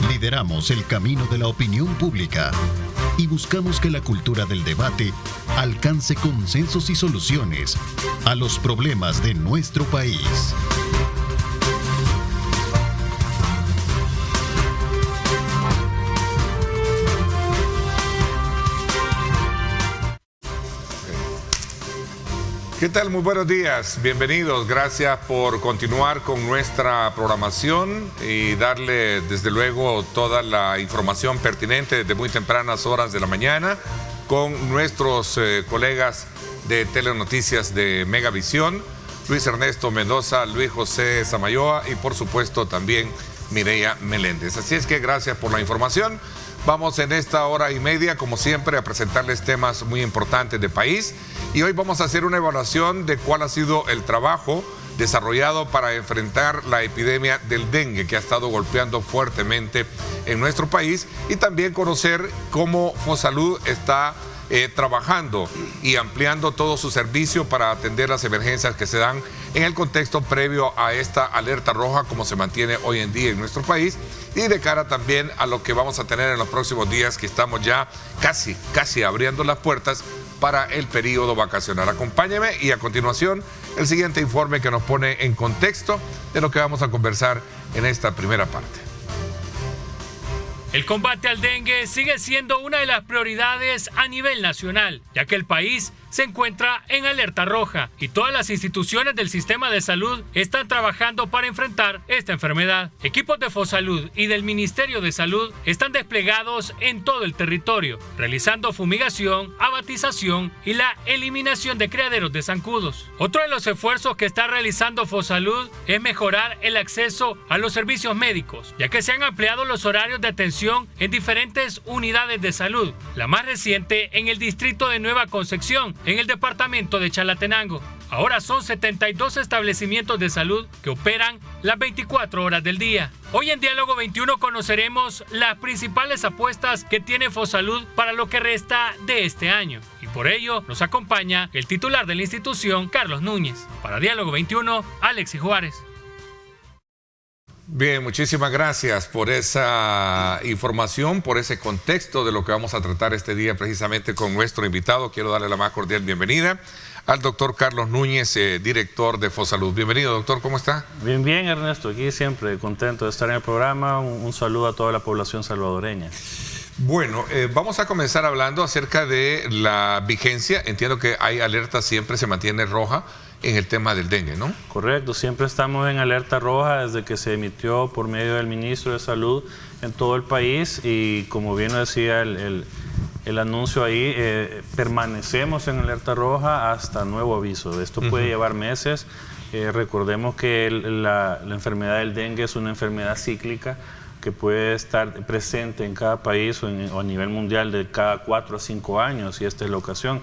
Lideramos el camino de la opinión pública y buscamos que la cultura del debate alcance consensos y soluciones a los problemas de nuestro país. ¿Qué tal? Muy buenos días, bienvenidos, gracias por continuar con nuestra programación y darle desde luego toda la información pertinente desde muy tempranas horas de la mañana con nuestros colegas de Telenoticias de Megavisión, Luis Ernesto Mendoza, Luis José Samayoa y por supuesto también Mireya Meléndez. Así es que gracias por la información. Vamos en esta hora y media, como siempre, a presentarles temas muy importantes de país. Y hoy vamos a hacer una evaluación de cuál ha sido el trabajo desarrollado para enfrentar la epidemia del dengue que ha estado golpeando fuertemente en nuestro país y también conocer cómo Fosalud está trabajando y ampliando todo su servicio para atender las emergencias que se dan en el contexto previo a esta alerta roja como se mantiene hoy en día en nuestro país y de cara también a lo que vamos a tener en los próximos días que estamos ya casi abriendo las puertas para el periodo vacacional. Acompáñeme y a continuación el siguiente informe que nos pone en contexto de lo que vamos a conversar en esta primera parte. El combate al dengue sigue siendo una de las prioridades a nivel nacional, ya que el país se encuentra en alerta roja y todas las instituciones del sistema de salud están trabajando para enfrentar esta enfermedad. Equipos de Fosalud y del Ministerio de Salud están desplegados en todo el territorio, realizando fumigación, abatización y la eliminación de criaderos de zancudos. Otro de los esfuerzos que está realizando Fosalud es mejorar el acceso a los servicios médicos, ya que se han ampliado los horarios de atención en diferentes unidades de salud, la más reciente en el distrito de Nueva Concepción, en el departamento de Chalatenango. Ahora son 72 establecimientos de salud que operan las 24 horas del día. Hoy en Diálogo 21 conoceremos las principales apuestas que tiene Fosalud para lo que resta de este año. Y por ello nos acompaña el titular de la institución, Carlos Núñez. Para Diálogo 21, Alexis Juárez. Bien, muchísimas gracias por esa información, por ese contexto de lo que vamos a tratar este día precisamente con nuestro invitado. Quiero darle la más cordial bienvenida al doctor Carlos Núñez, director de Fosalud. Bienvenido, doctor, ¿cómo está? Bien, Ernesto, aquí siempre contento de estar en el programa. Un saludo a toda la población salvadoreña. Bueno, vamos a comenzar hablando acerca de la vigencia. Entiendo que hay alerta, siempre se mantiene roja en el tema del dengue, ¿no? Correcto, siempre estamos en alerta roja desde que se emitió por medio del ministro de Salud en todo el país y como bien decía el anuncio ahí, permanecemos en alerta roja hasta nuevo aviso. Esto puede llevar meses. Recordemos que la enfermedad del dengue es una enfermedad cíclica que puede estar presente en cada país o a nivel mundial de cada 4 a 5 años y esta es la ocasión.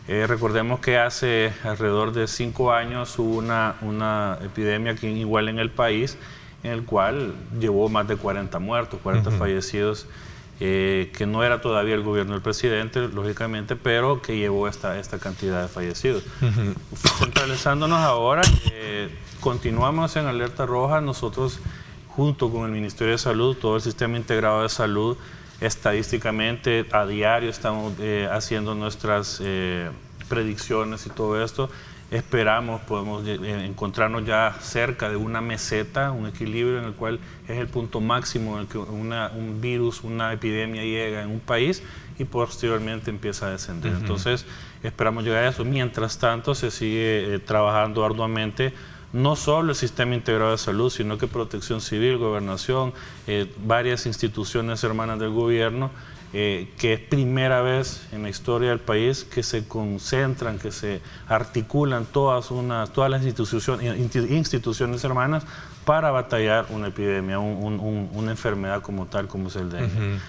Recordemos que hace alrededor de 5 años hubo una epidemia aquí igual en el país, en el cual llevó más de 40 muertos, 40 fallecidos, que no era todavía el gobierno del presidente, lógicamente, pero que llevó esta cantidad de fallecidos. Centralizándonos ahora, continuamos en alerta roja, nosotros junto con el Ministerio de Salud, todo el Sistema Integrado de Salud, estadísticamente a diario estamos haciendo nuestras predicciones y todo esto. Esperamos, podemos encontrarnos ya cerca de una meseta, un equilibrio en el cual es el punto máximo en el que un virus, una epidemia llega en un país y posteriormente empieza a descender. Entonces esperamos llegar a eso. Mientras tanto se sigue trabajando arduamente no solo el Sistema Integrado de Salud, sino que Protección Civil, Gobernación, varias instituciones hermanas del gobierno, que es primera vez en la historia del país que se concentran, que se articulan todas las instituciones hermanas para batallar una epidemia, una enfermedad como tal, como es el dengue.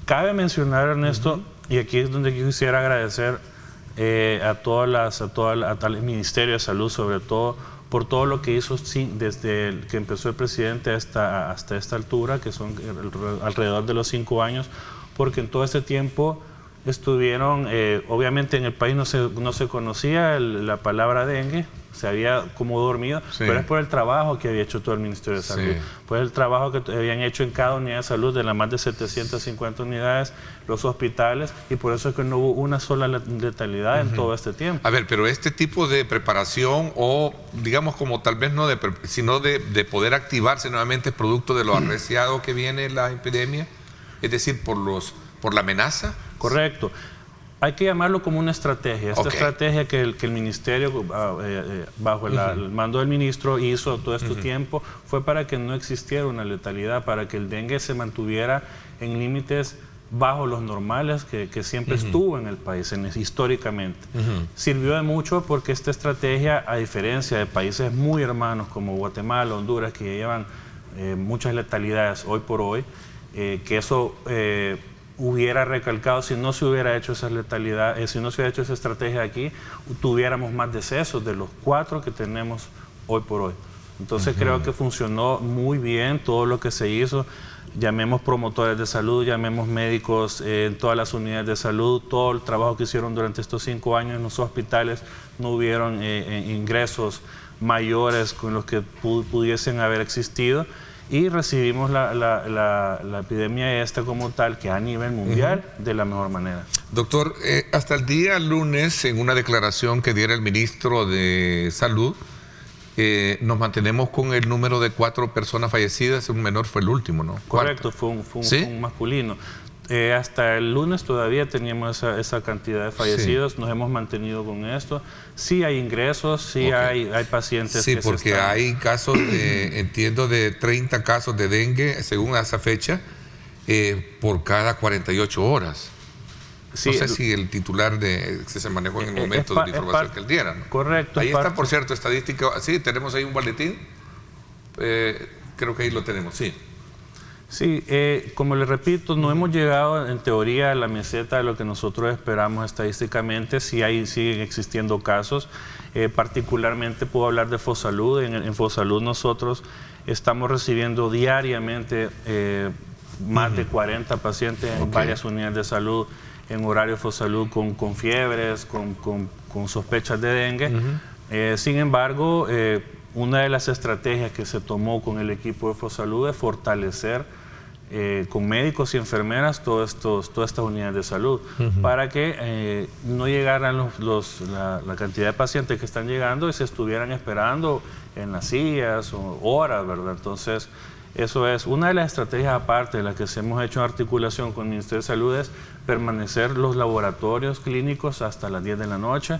Cabe mencionar, Ernesto, y aquí es donde quisiera agradecer al Ministerio de Salud, sobre todo, por todo lo que hizo desde que empezó el presidente hasta esta altura, que son alrededor de los 5 años, porque en todo este tiempo estuvieron, obviamente en el país no se conocía la palabra dengue, se había como dormido, pero es por el trabajo que había hecho todo el Ministerio de Salud, pues el trabajo que habían hecho en cada unidad de salud de las más de 750 unidades, los hospitales, y por eso es que no hubo una sola letalidad en todo este tiempo. A ver, pero este tipo de preparación, o digamos como tal vez no sino de poder activarse nuevamente producto de lo arreciado que viene la epidemia, es decir, por la amenaza. Correcto. Hay que llamarlo como una estrategia. Esta estrategia que el Ministerio, bajo el mando del ministro, hizo todo este tiempo, fue para que no existiera una letalidad, para que el dengue se mantuviera en límites bajo los normales que siempre estuvo en el país, históricamente. Sirvió de mucho porque esta estrategia, a diferencia de países muy hermanos como Guatemala, Honduras, que llevan muchas letalidades hoy por hoy, que eso hubiera recalcado, si no se hubiera hecho esa letalidad, si no se hubiera hecho esa estrategia aquí, tuviéramos más decesos de los 4 que tenemos hoy por hoy. Entonces creo que funcionó muy bien todo lo que se hizo. Llamemos promotores de salud, llamemos médicos en todas las unidades de salud, todo el trabajo que hicieron durante estos 5 años en los hospitales, no hubieron ingresos mayores con los que pudiesen haber existido. Y recibimos la epidemia esta como tal, que a nivel mundial, de la mejor manera. Doctor, hasta el día lunes, en una declaración que diera el ministro de Salud, nos mantenemos con el número de 4 personas fallecidas, un menor fue el último, ¿no? Correcto, fue un masculino. Hasta el lunes todavía teníamos esa cantidad de fallecidos, nos hemos mantenido con esto. Sí hay ingresos, sí hay pacientes que porque hay casos, entiendo, de 30 casos de dengue, según esa fecha, por cada 48 horas. Sí, no sé si el titular que se manejó en el momento de la información que él diera, ¿no? Correcto. Ahí está, por cierto, estadística. Sí, tenemos ahí un boletín. Creo que ahí lo tenemos, sí. Sí, como les repito, no hemos llegado en teoría a la meseta de lo que nosotros esperamos estadísticamente. Siguen existiendo casos, particularmente puedo hablar de Fosalud. En Fosalud nosotros estamos recibiendo diariamente más de 40 pacientes en varias unidades de salud, en horario Fosalud con fiebres, con sospechas de dengue. Sin embargo, una de las estrategias que se tomó con el equipo de Fosalud es fortalecer con médicos y enfermeras todas estas unidades de salud, para que no llegaran la cantidad de pacientes que están llegando y se estuvieran esperando en las sillas o horas, ¿verdad? Entonces, eso es una de las estrategias, aparte de las que hemos hecho en articulación con el Ministerio de Salud, es permanecer los laboratorios clínicos hasta las 10 de la noche,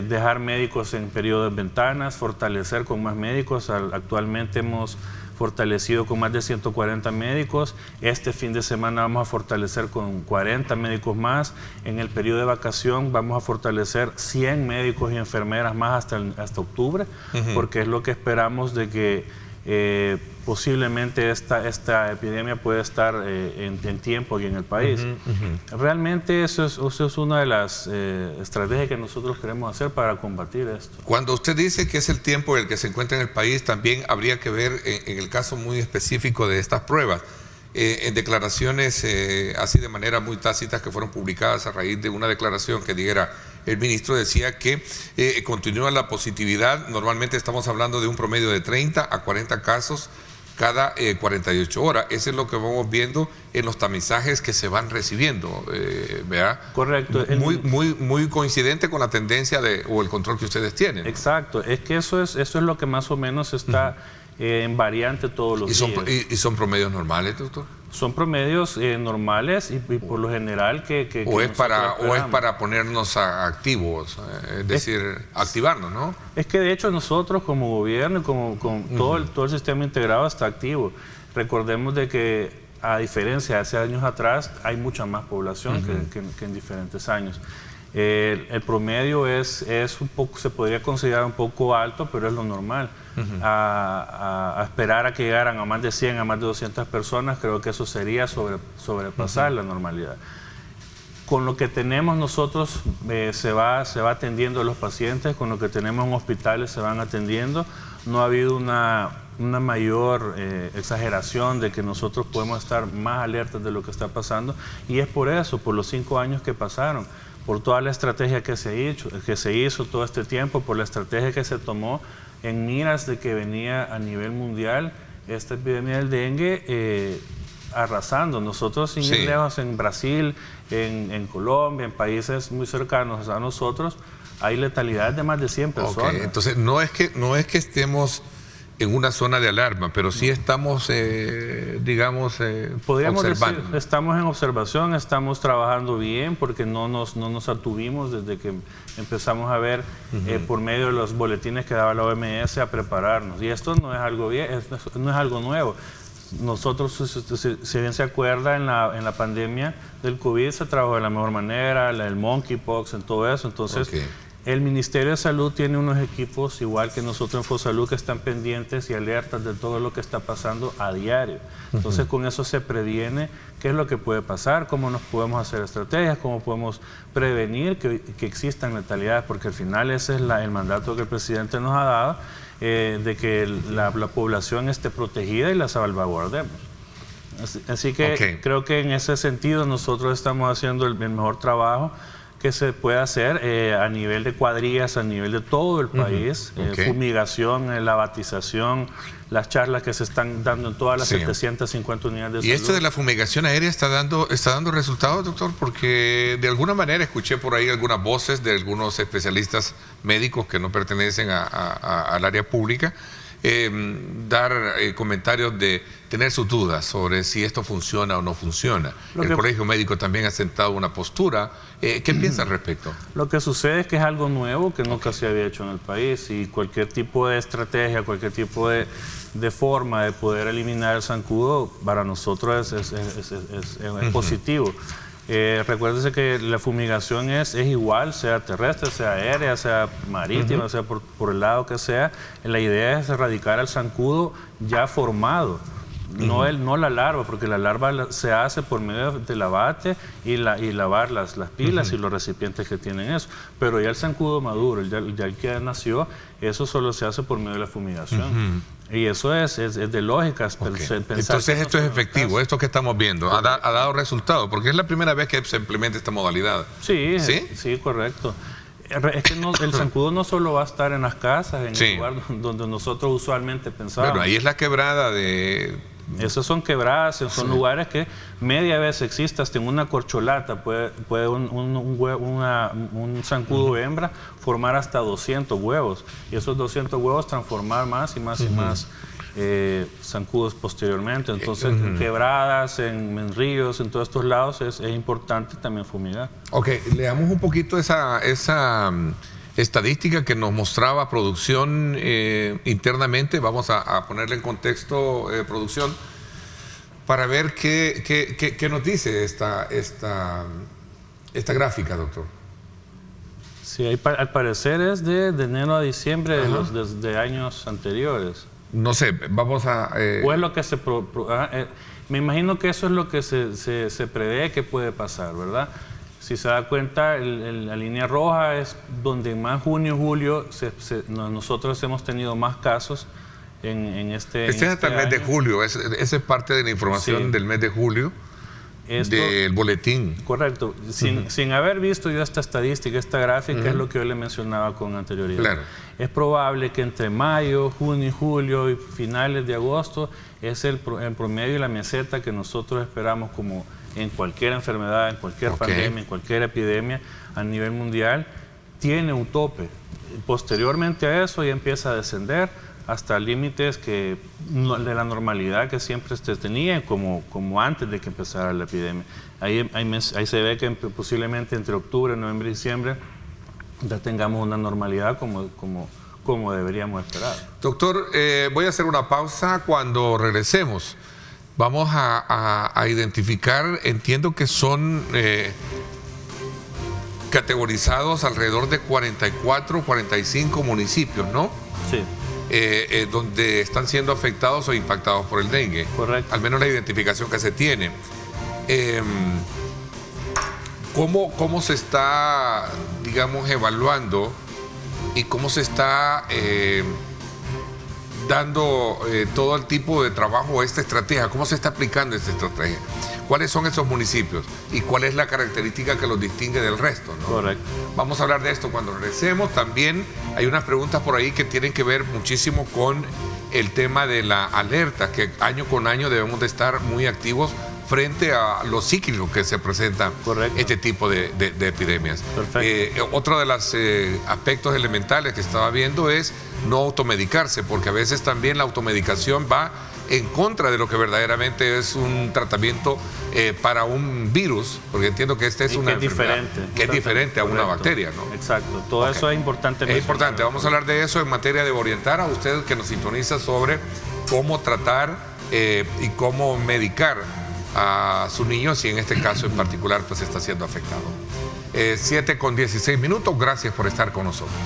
dejar médicos en periodos de ventanas, fortalecer con más médicos. Actualmente hemos fortalecido con más de 140 médicos. Este fin de semana vamos a fortalecer con 40 médicos más. En el periodo de vacación vamos a fortalecer 100 médicos y enfermeras más hasta octubre, porque es lo que esperamos de que posiblemente esta epidemia puede estar en tiempo aquí en el país. Realmente eso es una de las estrategias que nosotros queremos hacer para combatir esto. Cuando usted dice que es el tiempo en el que se encuentra en el país, también habría que ver en el caso muy específico de estas pruebas. En declaraciones así de manera muy tácitas que fueron publicadas a raíz de una declaración que diera el ministro, decía que continúa la positividad. Normalmente estamos hablando de un promedio de 30 a 40 casos cada 48 horas. Eso es lo que vamos viendo en los tamizajes que se van recibiendo, ¿verdad? Correcto. Muy coincidente con la tendencia o el control que ustedes tienen. Exacto. Es que eso es lo que más o menos está en variante todos los días. ¿Y son promedios normales, doctor? Son promedios normales y por lo general que o es para ponernos activos, es decir, activarnos, ¿no? Es que de hecho nosotros como gobierno, todo el sistema integrado está activo. Recordemos de que a diferencia de hace años atrás hay mucha más población que en diferentes años. El promedio es un poco, se podría considerar un poco alto, pero es lo normal. A esperar a que llegaran a más de 100, a más de 200 personas, creo que eso sería sobrepasar la normalidad. Con lo que tenemos nosotros se va atendiendo a los pacientes, con lo que tenemos en hospitales se van atendiendo. No ha habido una una mayor exageración de que nosotros podemos estar más alertas de lo que está pasando, y es por eso, por los 5 años que pasaron, por toda la estrategia que se hizo todo este tiempo, por la estrategia que se tomó en miras de que venía a nivel mundial esta epidemia del dengue arrasando. Nosotros, sin ir lejos, en Brasil, en Colombia, en países muy cercanos a nosotros, hay letalidad de más de 100 personas. Okay. Entonces, no es que estemos en una zona de alarma, pero sí estamos, digamos, podríamos observando. decir, estamos en observación, estamos trabajando bien, porque no nos atuvimos desde que empezamos a ver por medio de los boletines que daba la OMS a prepararnos. Y esto no es algo no es algo nuevo. Nosotros, si bien se acuerda, en la pandemia del COVID se trabajó de la mejor manera, el monkeypox, en todo eso. Entonces, el Ministerio de Salud tiene unos equipos, igual que nosotros en Fosalud, que están pendientes y alertas de todo lo que está pasando a diario. Entonces, con eso se previene qué es lo que puede pasar, cómo nos podemos hacer estrategias, cómo podemos prevenir que existan letalidades, porque al final ese es el mandato que el presidente nos ha dado, de que la población esté protegida y la salvaguardemos. Así que creo que en ese sentido nosotros estamos haciendo el mejor trabajo que se puede hacer a nivel de cuadrillas, a nivel de todo el país, fumigación, la batización, las charlas que se están dando en todas las 750 unidades de salud. ¿Y esto de la fumigación aérea está dando resultados, doctor? Porque de alguna manera escuché por ahí algunas voces de algunos especialistas médicos que no pertenecen al área pública, dar comentarios de tener sus dudas sobre si esto funciona o no funciona. El Colegio Médico también ha sentado una postura. ¿Qué piensa al respecto? Lo que sucede es que es algo nuevo que nunca se había hecho en el país, y cualquier tipo de estrategia, cualquier tipo de forma de poder eliminar el zancudo para nosotros es positivo. Recuérdese que la fumigación es igual, sea terrestre, sea aérea, sea marítima, sea por el lado que sea. La idea es erradicar al zancudo ya formado, no la larva, porque la larva se hace por medio del abate y lavar las pilas y los recipientes que tienen eso. Pero ya el zancudo maduro, ya el que nació, eso solo se hace por medio de la fumigación. Y eso es de lógica. Entonces esto es efectivo, esto que estamos viendo, ha dado resultado, porque es la primera vez que se implementa esta modalidad. Sí, correcto. Es que el zancudo no solo va a estar en las casas, en el lugar donde nosotros usualmente pensábamos. Bueno, ahí es la quebrada de... Esos son quebradas, son lugares que media vez existe, hasta en una corcholata puede un zancudo hembra formar hasta 200 huevos, y esos 200 huevos transformar más y más y más zancudos posteriormente. Entonces, en quebradas, en ríos, en todos estos lados es importante también fumigar. Leamos un poquito esa estadística que nos mostraba producción internamente. Vamos a ponerle en contexto, producción, para ver qué nos dice esta gráfica, doctor. Sí, al parecer es de enero a diciembre de años anteriores. No sé, vamos a... O es lo que me imagino que eso es lo que se prevé que puede pasar, ¿verdad? Si se da cuenta, la línea roja es donde más junio, julio, nosotros hemos tenido más casos en este es hasta el mes de julio, esa es parte de la información del mes de julio, del boletín. Correcto. Sin haber visto yo esta estadística, esta gráfica, es lo que yo le mencionaba con anterioridad. Claro. Es probable que entre mayo, junio y julio y finales de agosto es el promedio y la meseta que nosotros esperamos, como en cualquier enfermedad, en cualquier pandemia, en cualquier epidemia a nivel mundial, tiene un tope. Posteriormente a eso ya empieza a descender hasta límites de la normalidad que siempre se tenía, como antes de que empezara la epidemia. Ahí se ve que posiblemente entre octubre, noviembre y diciembre ya tengamos una normalidad como deberíamos esperar. Doctor, voy a hacer una pausa. Cuando regresemos vamos a identificar, entiendo que son categorizados alrededor de 44, 45 municipios, ¿no? Sí. Donde están siendo afectados o impactados por el dengue. Correcto. Al menos la identificación que se tiene. ¿Cómo se está, digamos, evaluando y cómo se está dando todo el tipo de trabajo, esta estrategia? ¿Cómo se está aplicando esta estrategia? ¿Cuáles son esos municipios? ¿Y cuál es la característica que los distingue del resto, ¿no? Correcto. Vamos a hablar de esto cuando regresemos. También hay unas preguntas por ahí que tienen que ver muchísimo con el tema de la alerta, que año con año debemos de estar muy activos frente a los cíclicos que se presentan. Correcto. Este tipo de epidemias. Perfecto. Otro de los aspectos elementales que estaba viendo es no automedicarse, porque a veces también la automedicación va en contra de lo que verdaderamente es un tratamiento para un virus, porque entiendo que esta es una enfermedad que es diferente a una bacteria, ¿no? Exacto, todo eso es importante. Es importante, vamos a hablar de eso en materia de orientar a usted que nos sintoniza sobre cómo tratar y cómo medicar a sus niños, y en este caso en particular pues está siendo afectado. 7:16, gracias por estar con nosotros.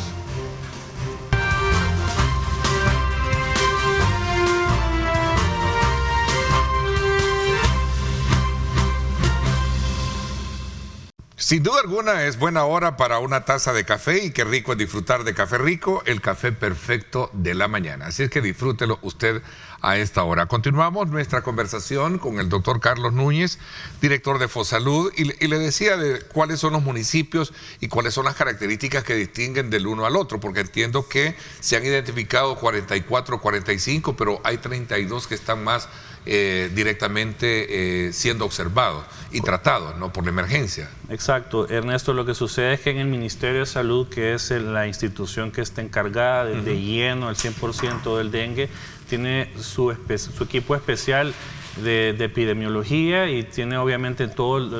Sin duda alguna es buena hora para una taza de café, y qué rico es disfrutar de Café Rico, el café perfecto de la mañana. Así es que disfrútelo usted a esta hora. Continuamos nuestra conversación con el doctor Carlos Núñez, director de Fosalud, y le decía de cuáles son los municipios y cuáles son las características que distinguen del uno al otro, porque entiendo que se han identificado 44, 45, pero hay 32 que están más directamente siendo observados y tratados, ¿no?, por la emergencia. Exacto, Ernesto, lo que sucede es que en el Ministerio de Salud, que es la institución que está encargada de lleno al 100% del dengue, tiene su equipo especial de epidemiología, y tiene obviamente todas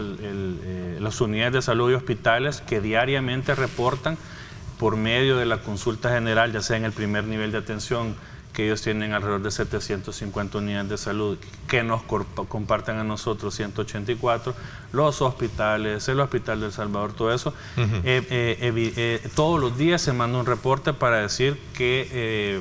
las unidades de salud y hospitales que diariamente reportan por medio de la consulta general, ya sea en el primer nivel de atención, que ellos tienen alrededor de 750 unidades de salud que nos comparten a nosotros 184, los hospitales, el Hospital del Salvador, todo eso. Todos los días se manda un reporte para decir qué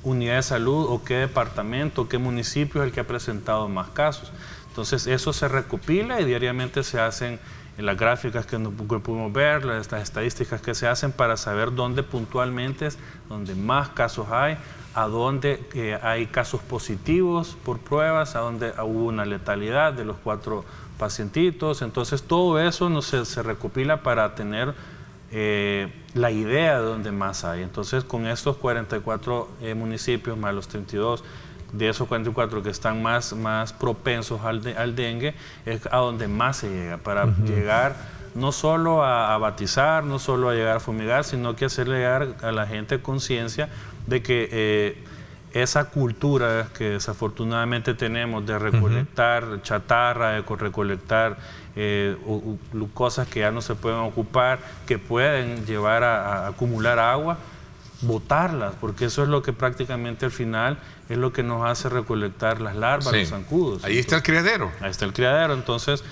unidad de salud o qué departamento, qué municipio es el que ha presentado más casos. Entonces eso se recopila y diariamente se hacen las gráficas que pudimos ver, las estadísticas que se hacen para saber dónde puntualmente es donde más casos hay, a dónde hay casos positivos por pruebas, a dónde hubo una letalidad de los 4 pacientitos. Entonces todo eso se recopila para tener la idea de dónde más hay. Entonces con estos 44 municipios más los 32, de esos 44 que están más propensos al dengue, es a donde más se llega, para llegar no solo a batizar, no solo a llegar a fumigar, sino que hacerle llegar a la gente conciencia de que esa cultura que desafortunadamente tenemos de recolectar chatarra, de recolectar cosas que ya no se pueden ocupar, que pueden llevar a acumular agua, botarlas, porque eso es lo que prácticamente al final es lo que nos hace recolectar las larvas, los zancudos. Ahí está el criadero. Ahí está el criadero. Entonces,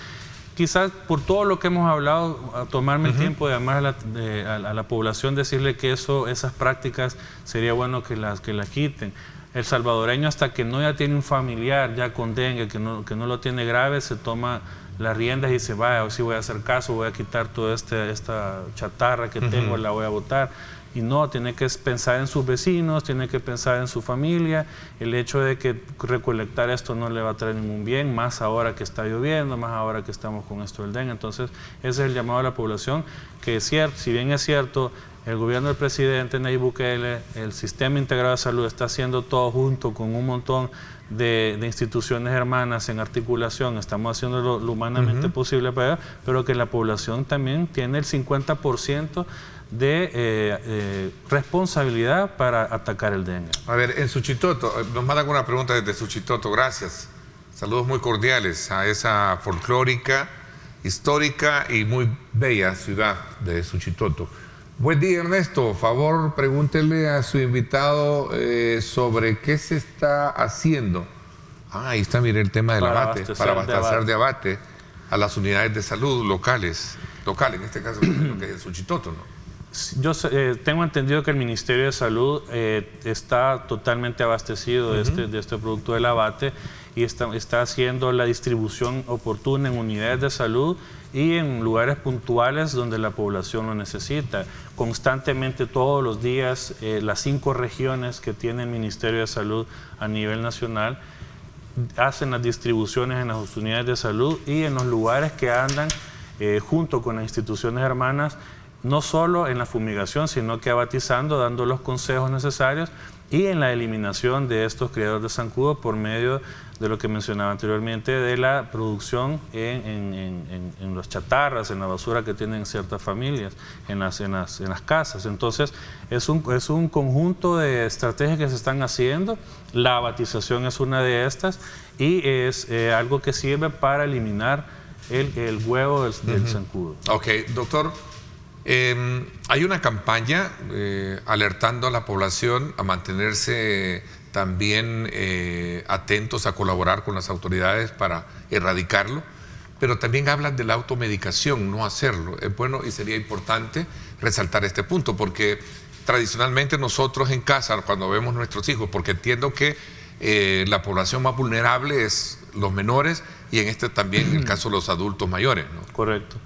quizás por todo lo que hemos hablado, a tomarme el tiempo de llamar a la población, decirle que esas prácticas sería bueno que las quiten. El salvadoreño, hasta que no ya tiene un familiar ya con dengue, que no lo tiene grave, se toma las riendas y dice, vaya, hoy sí voy a hacer caso, voy a quitar toda esta chatarra que tengo, la voy a botar. Y no, tiene que pensar en sus vecinos, tiene que pensar en su familia. El hecho de que recolectar esto no le va a traer ningún bien, más ahora que está lloviendo, más ahora que estamos con esto del dengue. Entonces, ese es el llamado a la población, que es cierto, si bien es cierto, el gobierno del presidente Nayib Bukele, el Sistema Integrado de Salud está haciendo todo junto con un montón de instituciones hermanas en articulación, estamos haciendo lo humanamente posible para ello, pero que la población también tiene el 50% de responsabilidad para atacar el dengue. A ver, en Suchitoto, nos mandan una pregunta desde Suchitoto, gracias. Saludos muy cordiales a esa folclórica, histórica y muy bella ciudad de Suchitoto. Buen día, Ernesto. Favor, pregúntele a su invitado sobre qué se está haciendo. Ahí está, mire, el tema del abate, para abastecer de abate a las unidades de salud locales, en este caso, lo que es el Suchitoto, ¿no? Yo tengo entendido que el Ministerio de Salud está totalmente abastecido de este producto del abate, y está haciendo la distribución oportuna en unidades de salud y en lugares puntuales donde la población lo necesita. Constantemente, todos los días, las 5 regiones que tiene el Ministerio de Salud a nivel nacional hacen las distribuciones en las unidades de salud y en los lugares que andan junto con las instituciones hermanas, no solo en la fumigación, sino que abatizando, dando los consejos necesarios y en la eliminación de estos criaderos de zancudo por medio de lo que mencionaba anteriormente, de la producción en las chatarras, en la basura que tienen ciertas familias, en las casas. Entonces, es un conjunto de estrategias que se están haciendo. La abatización es una de estas y es algo que sirve para eliminar el huevo del zancudo. Ok, doctor. Hay una campaña alertando a la población a mantenerse también atentos a colaborar con las autoridades para erradicarlo, pero también hablan de la automedicación, no hacerlo. Es bueno y sería importante resaltar este punto, porque tradicionalmente nosotros en casa, cuando vemos nuestros hijos, porque entiendo que la población más vulnerable es los menores y en este también el caso de los adultos mayores, ¿no? Correcto.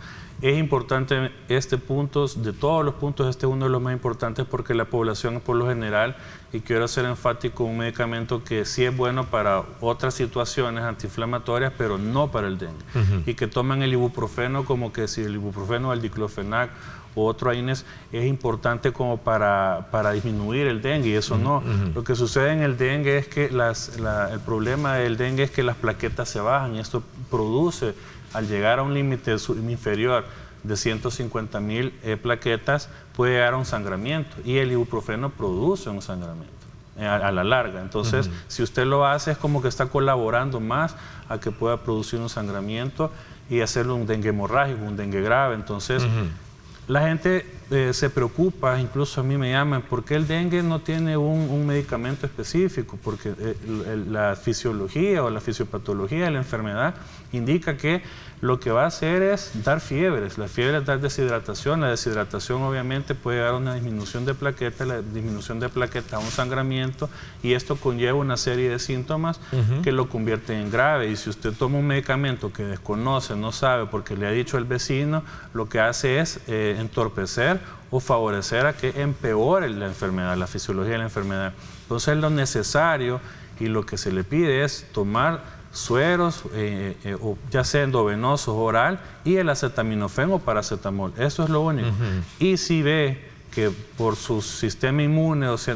Es importante este punto, de todos los puntos, este es uno de los más importantes porque la población por lo general, y quiero ser enfático, un medicamento que sí es bueno para otras situaciones antiinflamatorias, pero no para el dengue. Y que toman el ibuprofeno como que si el ibuprofeno o el diclofenac o otro AINES es importante como para disminuir el dengue, y eso no. Lo que sucede en el dengue es que el problema del dengue es que las plaquetas se bajan y esto produce, al llegar a un límite inferior de 150.000 plaquetas, puede llegar a un sangramiento y el ibuprofeno produce un sangramiento a la larga. Entonces, si usted lo hace, es como que está colaborando más a que pueda producir un sangramiento y hacerlo un dengue hemorrágico, un dengue grave. Entonces, la gente se preocupa, incluso a mí me llaman, ¿por qué el dengue no tiene un medicamento específico? Porque la fisiología o la fisiopatología de la enfermedad indica que lo que va a hacer es dar fiebres. La fiebre es dar deshidratación. La deshidratación obviamente puede dar a una disminución de plaquetas, la disminución de plaquetas a un sangramiento, y esto conlleva una serie de síntomas que lo convierten en grave. Y si usted toma un medicamento que desconoce, no sabe, porque le ha dicho el vecino, lo que hace es entorpecer o favorecer a que empeore la enfermedad, la fisiología de la enfermedad. Entonces, lo necesario y lo que se le pide es tomar sueros, o ya sea endovenosos, oral, y el acetaminofén o paracetamol. Eso es lo único. Y si ve que por su sistema inmune, o sea,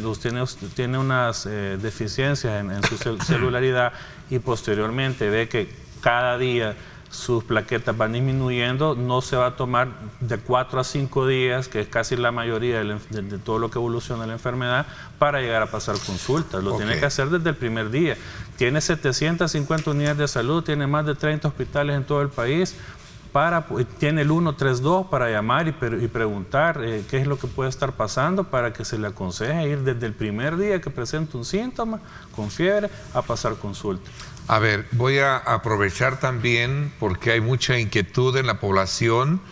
tiene unas deficiencias en su celularidad, y posteriormente ve que cada día sus plaquetas van disminuyendo, no se va a tomar de 4 a 5 días, que es casi la mayoría de todo lo que evoluciona la enfermedad, para llegar a pasar consultas. Lo tiene que hacer desde el primer día. Tiene 750 unidades de salud, tiene más de 30 hospitales en todo el país, tiene el 132 para llamar y preguntar qué es lo que puede estar pasando, para que se le aconseje ir desde el primer día que presenta un síntoma con fiebre a pasar consulta. A ver, voy a aprovechar también porque hay mucha inquietud en la población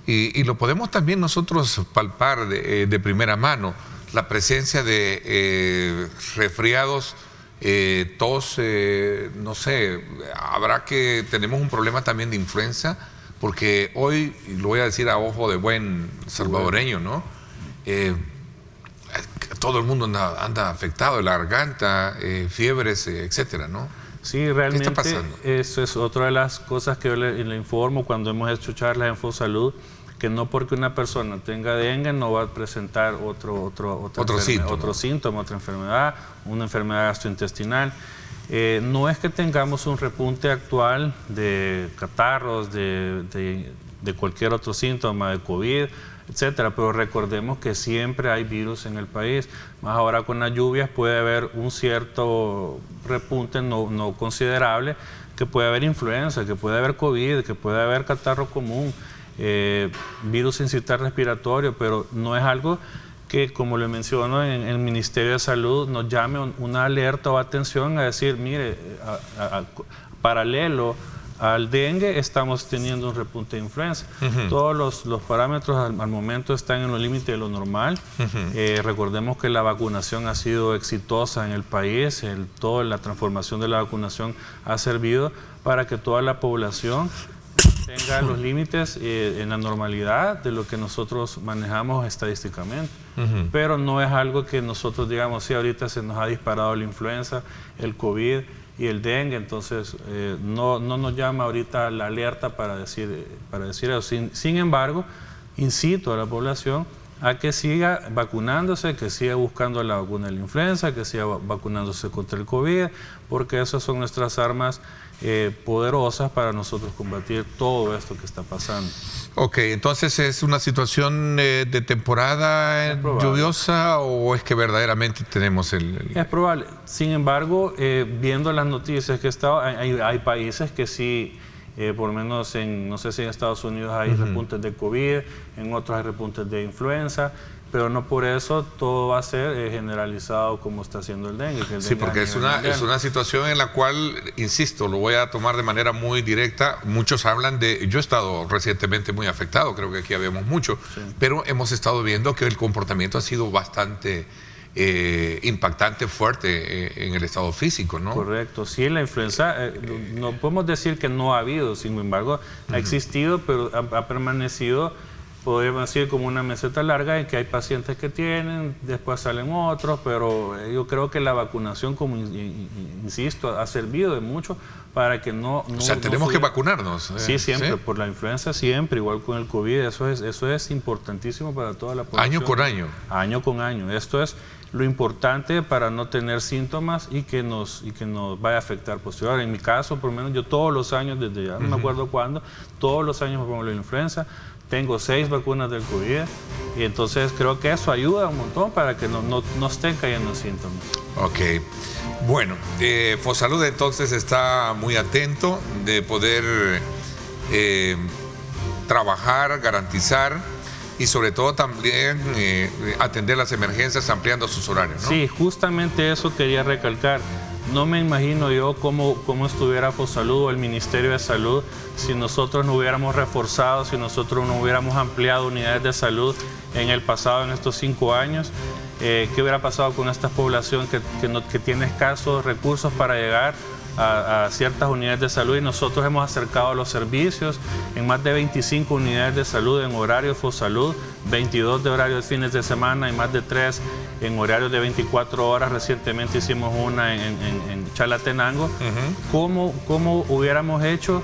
y lo podemos también nosotros palpar de primera mano, la presencia de resfriados, tos, no sé, tenemos un problema también de influenza, porque hoy, y lo voy a decir a ojo de buen salvadoreño, ¿no? Todo el mundo anda afectado, de la garganta, fiebres, etcétera, ¿no? Sí, realmente eso es otra de las cosas que yo le informo cuando hemos hecho charlas en FOSalud, que no porque una persona tenga dengue no va a presentar otro síntoma, otra enfermedad, una enfermedad gastrointestinal. No es que tengamos un repunte actual de catarros, de cualquier otro síntoma, de COVID, etcétera, pero recordemos que siempre hay virus en el país. Más ahora con las lluvias puede haber un cierto repunte no considerable, que puede haber influenza, que puede haber COVID, que puede haber catarro común, virus incisional respiratorio, pero no es algo que, como le menciono, en el Ministerio de Salud nos llame una alerta o atención a decir, mire, paralelo al dengue, estamos teniendo un repunte de influenza. Todos los parámetros al momento están en los límites de lo normal. Recordemos que la vacunación ha sido exitosa en el país, toda la transformación de la vacunación ha servido para que toda la población tenga los límites en la normalidad de lo que nosotros manejamos estadísticamente. Pero no es algo que nosotros digamos, sí, ahorita se nos ha disparado la influenza, el COVID y el dengue, entonces no nos llama ahorita la alerta para decir eso. Sin embargo, incito a la población a que siga vacunándose, que siga buscando la vacuna de la influenza, que siga vacunándose contra el COVID, porque esas son nuestras armas poderosas para nosotros combatir todo esto que está pasando. Ok, entonces ¿es una situación de temporada lluviosa o es que verdaderamente tenemos Es probable. Sin embargo, viendo las noticias que hay países que sí, por lo menos no sé si en Estados Unidos hay repuntes de COVID, en otros hay repuntes de influenza, pero no por eso todo va a ser generalizado como está haciendo el dengue. Sí, porque es una situación en la cual, insisto, lo voy a tomar de manera muy directa. Muchos hablan yo he estado recientemente muy afectado, creo que aquí habemos mucho, pero hemos estado viendo que el comportamiento ha sido bastante impactante, fuerte en el estado físico, ¿no? Correcto, sí, la influenza, no podemos decir que no ha habido, sin embargo, ha existido, pero ha permanecido, podemos decir, como una meseta larga en que hay pacientes que tienen, después salen otros, pero yo creo que la vacunación, como insisto, ha servido de mucho para que no... O sea, tenemos que vacunarnos. Sí, siempre, por la influenza siempre, igual con el COVID, eso es importantísimo para toda la población. Año con año. Año con año, esto es lo importante para no tener síntomas y que nos vaya a afectar posteriormente. En mi caso, por lo menos yo todos los años, desde ya no me acuerdo cuándo, todos los años me pongo la influenza. Tengo 6 vacunas del COVID y entonces creo que eso ayuda un montón para que no estén cayendo síntomas. Ok. Bueno, Fosalud entonces está muy atento de poder trabajar, garantizar y sobre todo también atender las emergencias ampliando sus horarios, ¿no? Sí, justamente eso quería recalcar. No me imagino yo cómo estuviera Fosalud o el Ministerio de Salud si nosotros no hubiéramos reforzado, si nosotros no hubiéramos ampliado unidades de salud en el pasado, en estos 5 años. ¿Qué hubiera pasado con esta población que tiene escasos recursos para llegar a ciertas unidades de salud? Y nosotros hemos acercado los servicios en más de 25 unidades de salud en horario Fosalud, 22 de horario de fines de semana y más de 3 en horarios de 24 horas. Recientemente hicimos una en Chalatenango. ¿Cómo hubiéramos hecho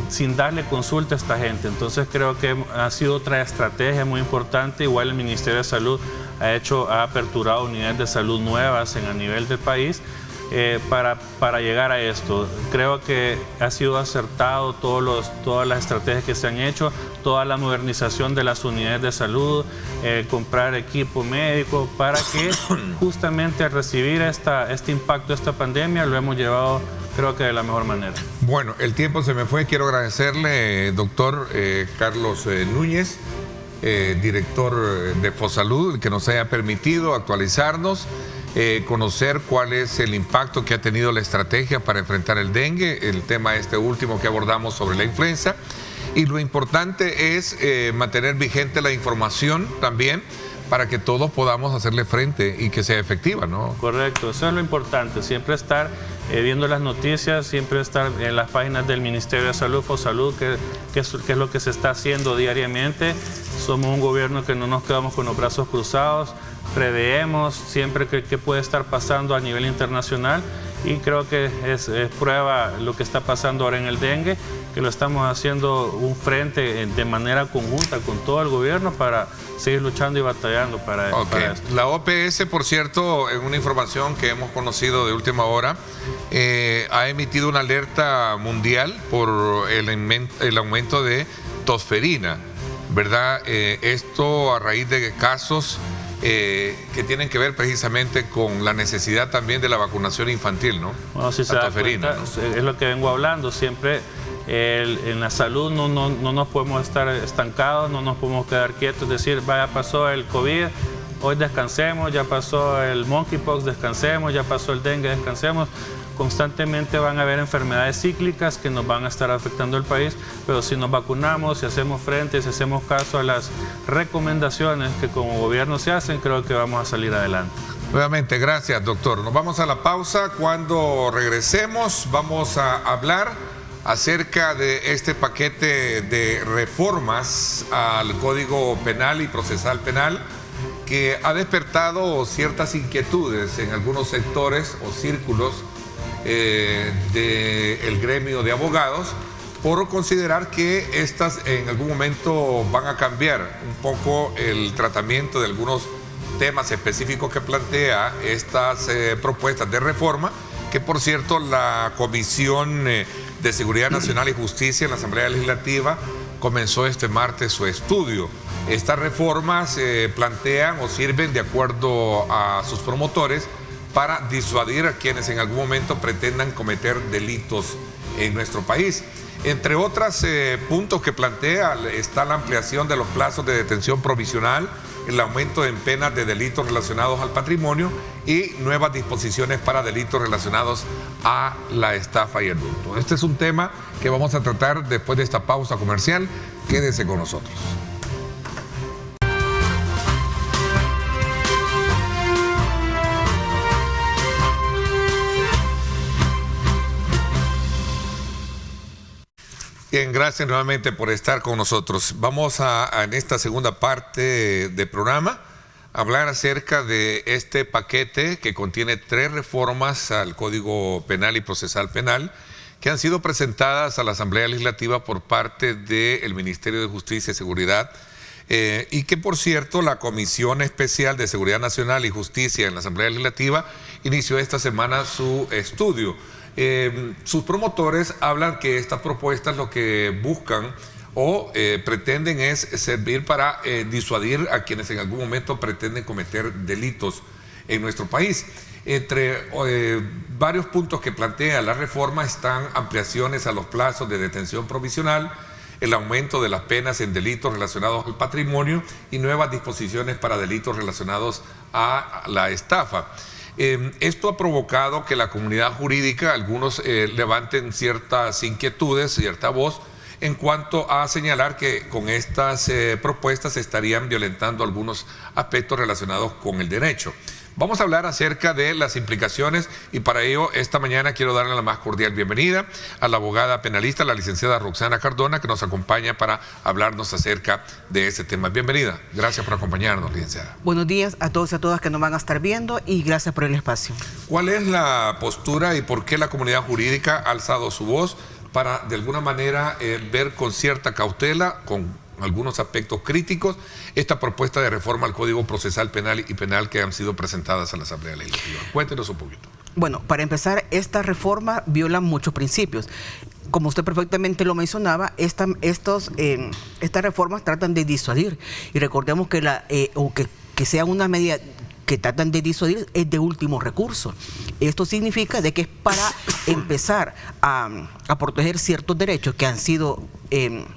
sin darle consulta a esta gente? Entonces creo que ha sido otra estrategia muy importante. Igual el Ministerio de Salud ha aperturado unidades de salud nuevas a nivel del país para llegar a esto. Creo que ha sido acertado todas las estrategias que se han hecho, toda la modernización de las unidades de salud, comprar equipo médico, para que justamente al recibir este impacto de esta pandemia lo hemos llevado, creo que de la mejor manera. Bueno, el tiempo se me fue. Quiero agradecerle, doctor Carlos Núñez, director de Fosalud, que nos haya permitido actualizarnos, conocer cuál es el impacto que ha tenido la estrategia para enfrentar el dengue, el tema último que abordamos sobre la influenza. Y lo importante es mantener vigente la información también para que todos podamos hacerle frente y que sea efectiva, ¿no? Correcto, eso es lo importante, siempre estar viendo las noticias, siempre estar en las páginas del Ministerio de Salud, Fosalud, que es lo que se está haciendo diariamente. Somos un gobierno que no nos quedamos con los brazos cruzados, preveemos siempre que puede estar pasando a nivel internacional y creo que es prueba lo que está pasando ahora en el dengue, que lo estamos haciendo un frente de manera conjunta con todo el gobierno para seguir luchando y batallando para esto. La OPS, por cierto, en una información que hemos conocido de última hora, ha emitido una alerta mundial por el aumento de tosferina, ¿verdad? Esto a raíz de casos que tienen que ver precisamente con la necesidad también de la vacunación infantil, ¿no? Bueno, si se da cuenta, ¿no? Es lo que vengo hablando siempre. En la salud no nos podemos estar estancados, no nos podemos quedar quietos, es decir, vaya, pasó el COVID, hoy descansemos, ya pasó el monkeypox, descansemos, ya pasó el dengue, descansemos. constantemente van a haber enfermedades cíclicas que nos van a estar afectando el país, pero si nos vacunamos, si hacemos frente, si hacemos caso a las recomendaciones que como gobierno se hacen, creo que vamos a salir adelante. Nuevamente, gracias, doctor. Nos vamos a la pausa. Cuando regresemos, vamos a hablar acerca de este paquete de reformas al Código Penal y Procesal Penal que ha despertado ciertas inquietudes en algunos sectores o círculos del gremio de abogados por considerar que estas en algún momento van a cambiar un poco el tratamiento de algunos temas específicos que plantea estas propuestas de reforma, que por cierto la Comisión de Seguridad Nacional y Justicia en la Asamblea Legislativa comenzó este martes su estudio. Estas reformas plantean o sirven, de acuerdo a sus promotores, para disuadir a quienes en algún momento pretendan cometer delitos en nuestro país. Entre otros puntos que plantea está la ampliación de los plazos de detención provisional, el aumento en penas de delitos relacionados al patrimonio y nuevas disposiciones para delitos relacionados a la estafa y el hurto. Este es un tema que vamos a tratar después de esta pausa comercial. Quédese con nosotros. Bien, gracias nuevamente por estar con nosotros. Vamos en esta segunda parte del programa a hablar acerca de este paquete que contiene 3 reformas al Código Penal y Procesal Penal que han sido presentadas a la Asamblea Legislativa por parte del Ministerio de Justicia y Seguridad y que, por cierto, la Comisión Especial de Seguridad Nacional y Justicia en la Asamblea Legislativa inició esta semana su estudio. Sus promotores hablan que estas propuestas lo que buscan o pretenden es servir para disuadir a quienes en algún momento pretenden cometer delitos en nuestro país. Entre varios puntos que plantea la reforma están ampliaciones a los plazos de detención provisional, el aumento de las penas en delitos relacionados al patrimonio y nuevas disposiciones para delitos relacionados a la estafa. Esto ha provocado que la comunidad jurídica, algunos levanten ciertas inquietudes, cierta voz, en cuanto a señalar que con estas propuestas se estarían violentando algunos aspectos relacionados con el derecho. Vamos a hablar acerca de las implicaciones y para ello esta mañana quiero darle la más cordial bienvenida a la abogada penalista, la licenciada Roxana Cardona, que nos acompaña para hablarnos acerca de este tema. Bienvenida, gracias por acompañarnos, licenciada. Buenos días a todos y a todas que nos van a estar viendo y gracias por el espacio. ¿Cuál es la postura y por qué la comunidad jurídica ha alzado su voz para de alguna manera ver con cierta cautela, con algunos aspectos críticos, esta propuesta de reforma al Código Procesal Penal y Penal que han sido presentadas a la Asamblea Legislativa? Cuéntenos un poquito. Bueno, para empezar, esta reforma viola muchos principios. Como usted perfectamente lo mencionaba, estas reformas tratan de disuadir. Y recordemos que sea una medida que tratan de disuadir es de último recurso. Esto significa de que es para empezar a proteger ciertos derechos que han sido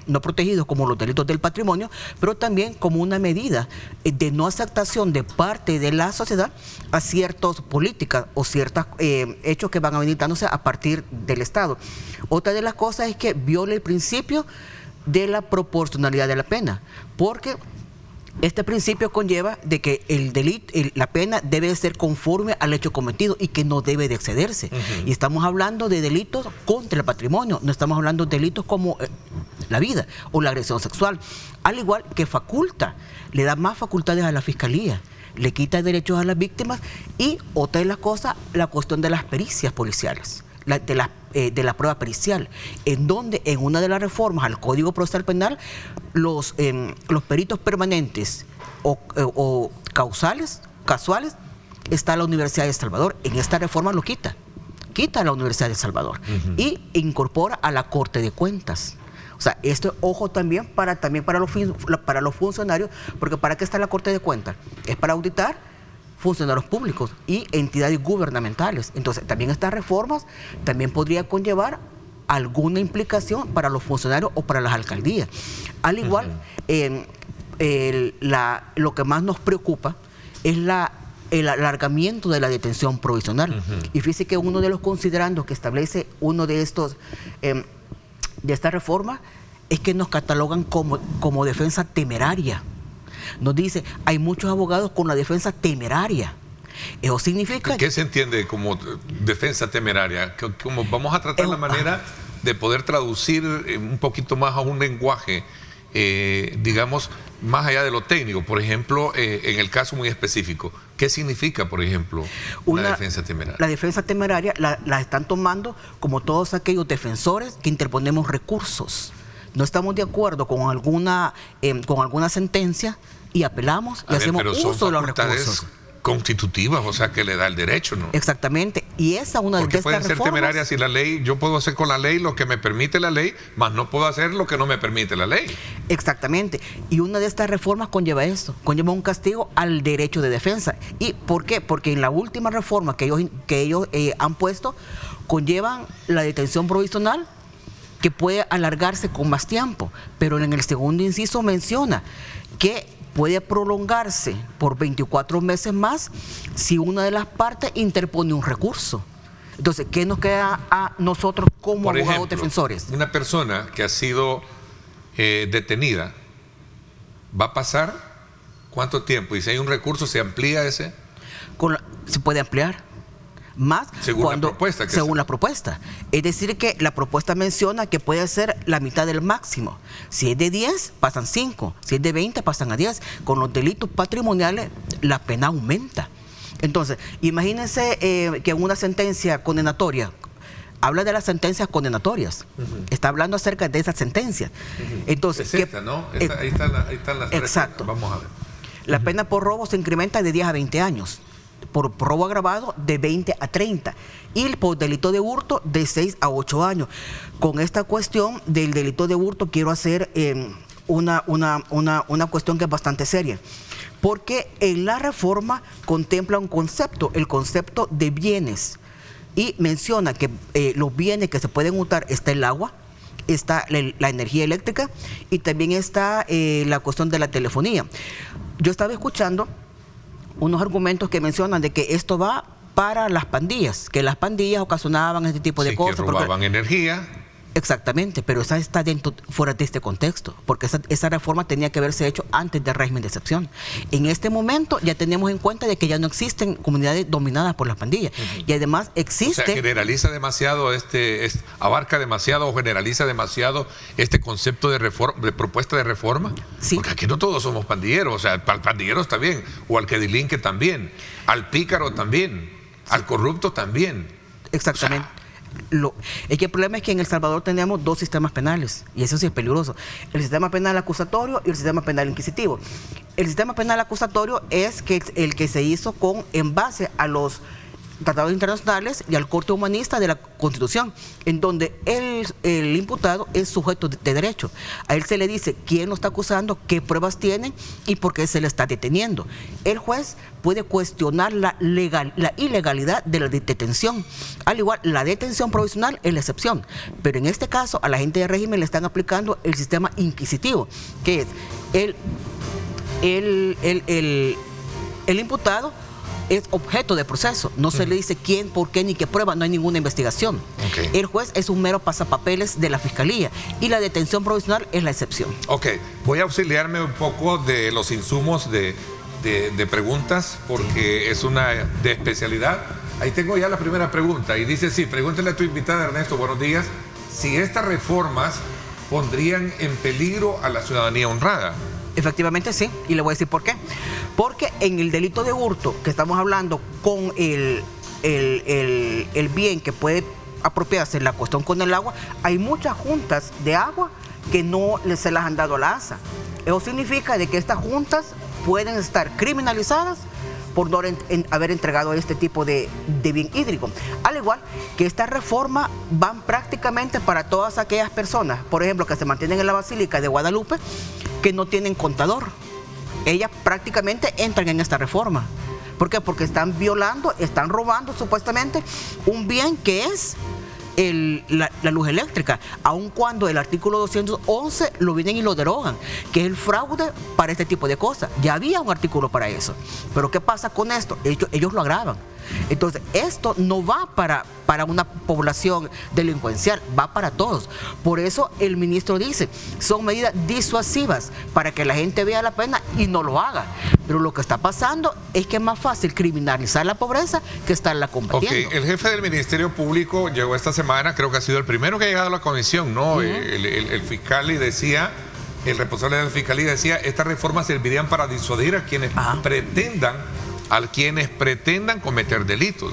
no protegidos, como los delitos del patrimonio, pero también como una medida de no aceptación de parte de la sociedad a ciertas políticas o ciertos hechos que van a venir dándose a partir del Estado. Otra de las cosas es que viola el principio de la proporcionalidad de la pena, porque este principio conlleva de que el delito, la pena debe ser conforme al hecho cometido y que no debe de excederse. Y estamos hablando de delitos contra el patrimonio, no estamos hablando de delitos como la vida o la agresión sexual. Al igual que le da más facultades a la Fiscalía, le quita derechos a las víctimas y otra de las cosas, la cuestión de las pericias policiales. De la prueba pericial, en donde en una de las reformas al Código Procesal Penal, los peritos permanentes o casuales, está la Universidad de El Salvador. En esta reforma lo quita a la Universidad de El Salvador y incorpora a la Corte de Cuentas. O sea, esto, ojo, también para los funcionarios, porque ¿para qué está la Corte de Cuentas? Es para auditar funcionarios públicos y entidades gubernamentales. Entonces, también estas reformas también podría conllevar alguna implicación para los funcionarios o para las alcaldías. Al igual, lo que más nos preocupa es la el alargamiento de la detención provisional. Y fíjese que uno de los considerandos que establece uno de estos de esta reforma es que nos catalogan como defensa temeraria. Nos dice, hay muchos abogados con la defensa temeraria. Eso significa... ¿Qué se entiende como defensa temeraria? Como vamos a tratar la manera de poder traducir un poquito más a un lenguaje, digamos, más allá de lo técnico. Por ejemplo, en el caso muy específico, ¿qué significa, por ejemplo, una defensa temeraria? La defensa temeraria la están tomando como todos aquellos defensores que interponemos recursos. No estamos de acuerdo con alguna sentencia y apelamos y hacemos uso de los recursos. Constitutivas, o sea, que le da el derecho, ¿no? Exactamente. Y esa una de estas pueden ser reformas, temerarias si la ley, yo puedo hacer con la ley lo que me permite la ley, mas no puedo hacer lo que no me permite la ley. Exactamente. Y una de estas reformas conlleva esto, conlleva un castigo al derecho de defensa. ¿Y por qué? Porque en la última reforma que ellos han puesto, conllevan la detención provisional, que puede alargarse con más tiempo, pero en el segundo inciso menciona que puede prolongarse por 24 meses más si una de las partes interpone un recurso. Entonces, ¿qué nos queda a nosotros como abogados defensores? Una persona que ha sido detenida, ¿va a pasar cuánto tiempo? Y si hay un recurso, ¿se amplía ese? Se puede ampliar más según la propuesta. Es decir, que la propuesta menciona que puede ser la mitad del máximo. Si es de 10, pasan 5. Si es de 20, pasan a 10. Con los delitos patrimoniales, la pena aumenta. Entonces, imagínense que en una sentencia condenatoria, habla de las sentencias condenatorias. Está hablando acerca de esas sentencias. Entonces, es esta, ¿no? Ahí están las tres. Exacto. Vamos a ver. La pena por robo se incrementa de 10 a 20 años. Por robo agravado de 20 a 30 y por delito de hurto de 6 a 8 años. Con esta cuestión del delito de hurto quiero hacer una cuestión que es bastante seria, porque en la reforma contempla un concepto, el concepto de bienes, y menciona que los bienes que se pueden hurtar está el agua, está la energía eléctrica y también está la cuestión de la telefonía. Yo estaba escuchando unos argumentos que mencionan de que esto va para las pandillas, que las pandillas ocasionaban este tipo de cosas. Que robaban energía. Exactamente, pero esa está fuera de este contexto, porque esa reforma tenía que haberse hecho antes del régimen de excepción. En este momento ya tenemos en cuenta de que ya no existen comunidades dominadas por las pandillas, y además existe... O sea, generaliza demasiado abarca demasiado o generaliza demasiado este concepto de propuesta de reforma. Sí. Porque aquí no todos somos pandilleros, o sea, al pandillero está bien, o al que delinque también, al pícaro también, al corrupto también. Exactamente. O sea, es que el problema es que en El Salvador tenemos dos sistemas penales, y eso sí es peligroso: el sistema penal acusatorio y el sistema penal inquisitivo. El sistema penal acusatorio es el que se hizo en base a los tratados internacionales y al corte humanista de la Constitución, en donde el imputado es sujeto de derecho. A él se le dice quién lo está acusando, qué pruebas tiene y por qué se le está deteniendo. El juez puede cuestionar la ilegalidad de la detención. Al igual, la detención provisional es la excepción, pero en este caso a la gente de régimen le están aplicando el sistema inquisitivo, que es el imputado es objeto de proceso, no se le dice quién, por qué, ni qué prueba, no hay ninguna investigación. Okay. El juez es un mero pasapapeles de la fiscalía y la detención provisional es la excepción. Ok, voy a auxiliarme un poco de los insumos de preguntas, porque es una de especialidad. Ahí tengo ya la primera pregunta y dice, sí, pregúntale a tu invitada, Ernesto, buenos días, si estas reformas pondrían en peligro a la ciudadanía honrada. Efectivamente sí, y le voy a decir por qué. Porque en el delito de hurto que estamos hablando con el bien que puede apropiarse, la cuestión con el agua, hay muchas juntas de agua que no se las han dado a la ASA. Eso significa de que estas juntas pueden estar criminalizadas por no haber entregado este tipo de bien hídrico. Al igual que esta reforma van prácticamente para todas aquellas personas, por ejemplo, que se mantienen en la Basílica de Guadalupe, que no tienen contador. Ellas prácticamente entran en esta reforma. ¿Por qué? Porque están violando, están robando supuestamente un bien que es la luz eléctrica, aun cuando el artículo 211 lo vienen y lo derogan, que es el fraude para este tipo de cosas. Ya había un artículo para eso. Pero ¿qué pasa con esto? Ellos lo agravan. Entonces, esto no va para una población delincuencial, va para todos. Por eso el ministro dice, son medidas disuasivas para que la gente vea la pena y no lo haga. Pero lo que está pasando es que es más fácil criminalizar la pobreza que estarla combatiendo. Ok, el jefe del Ministerio Público llegó esta semana, creo que ha sido el primero que ha llegado a la comisión, ¿no? El fiscal y decía, el responsable de la fiscalía decía, estas reformas servirían para disuadir a quienes pretendan cometer delitos.